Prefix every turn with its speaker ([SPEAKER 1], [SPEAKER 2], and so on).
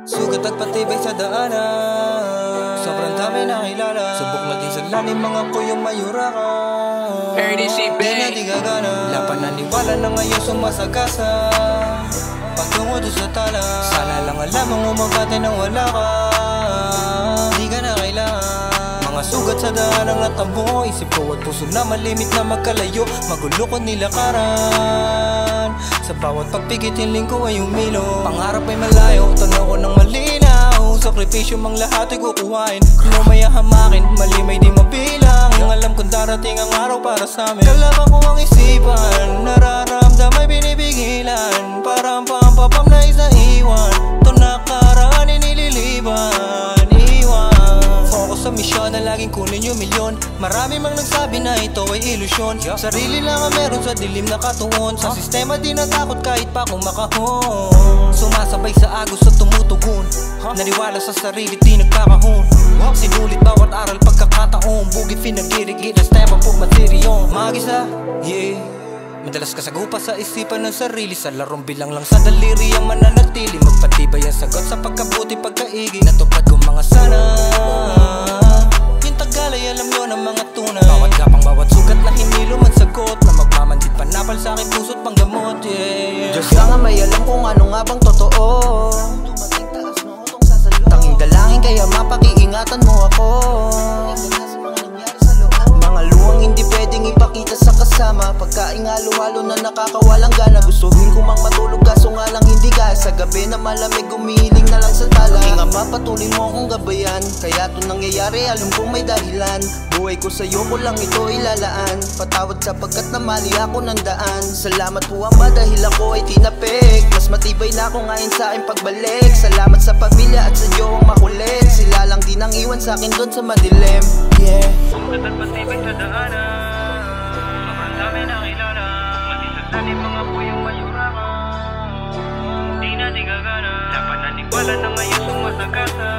[SPEAKER 1] Sugat at patibay sa daanan, sobrang dami nakilala. Subok na din sa lalim mga kuyong mayurakan.
[SPEAKER 2] RDC
[SPEAKER 1] Di na di gagana, lapan na niwala na ngayon sumasagasa. Patungo doon sa tala, sana lang alam ang umabate nang wala ka. Di ka na kailangan mga sugat sa daanan at tambo. Isip ko at puso na malimit na magkalayo, magulo ko nilakaran. Sa bawat pagpikit hiling ko ay umilo, pangarap ay malayo, tanaw ko ng malinaw. Sakripisyo mang lahat ay kukuhain, kung may hamakin, mali may di mabilang. Alam kong darating ang araw para sa amin, kalaban ko ang isipan, nararamdam ay binibigilan. Parang pampapam na isa iwan, to nakaraan inililiban. Iwan focus sa misyon na laging kunin yung milyon. Marami mang nagsabi na ito ay ilusyon, sarili lang ang meron sa dilim na katuon. Sa sistema di natakot kahit pa kung makahon. Sumasabay sa agos at tumutugon, naniwala sa sarili di nagkakahon. Sinulit bawat aral pagkakataon, bugit pinagirigit na step up for materiyon. Mag-isa, yeah, madalas kasagupa sa isipan ng sarili. Sa larong bilang lang sa daliri ang mananatili, magpatibay ang sagot sa pagkabuti pagkaigi. Natupad kong mga sana, yung tagal ay alam nyo ng mga tunay. Bawat gapang bawat sugat na hinilo magsagot, na magmamandit panapal sa aking puso't panggamot, yeah.
[SPEAKER 3] Diyos lang ang may alam kung ano nga bang totoo. Tanging dalangin kaya mapakiingatan mo ako. Mga luwang hindi pwedeng ipakita sa kasama, pagkain halo-halo na nakakawalang gana. Gustuhin ko mang matulog kaso nga lang hindi ka. Sa gabi na malamig umihiling na lang sa tala. Aking ama patuloy mo akong gabayan, kaya to nangyayari alam kong may dahilan. Buhay ko sa'yo ko lang ito ilalaan, patawad sapagkat namali ako ng daan. Salamat po Ama dahil ako ay tinapik, mas matibay na ako ngayon sa aking pagbalik. Salamat sa pamilya at sa Diyos ang makulit, sila lang din ang iwan sa'kin doon sa madilim, yeah.
[SPEAKER 1] Sugat at patibay sa daanan, sobrang dami nakilala. Mati sa talim mga puyong mayurakan, di na di gagana. Dapat na niwala na ngayon sumasagasa.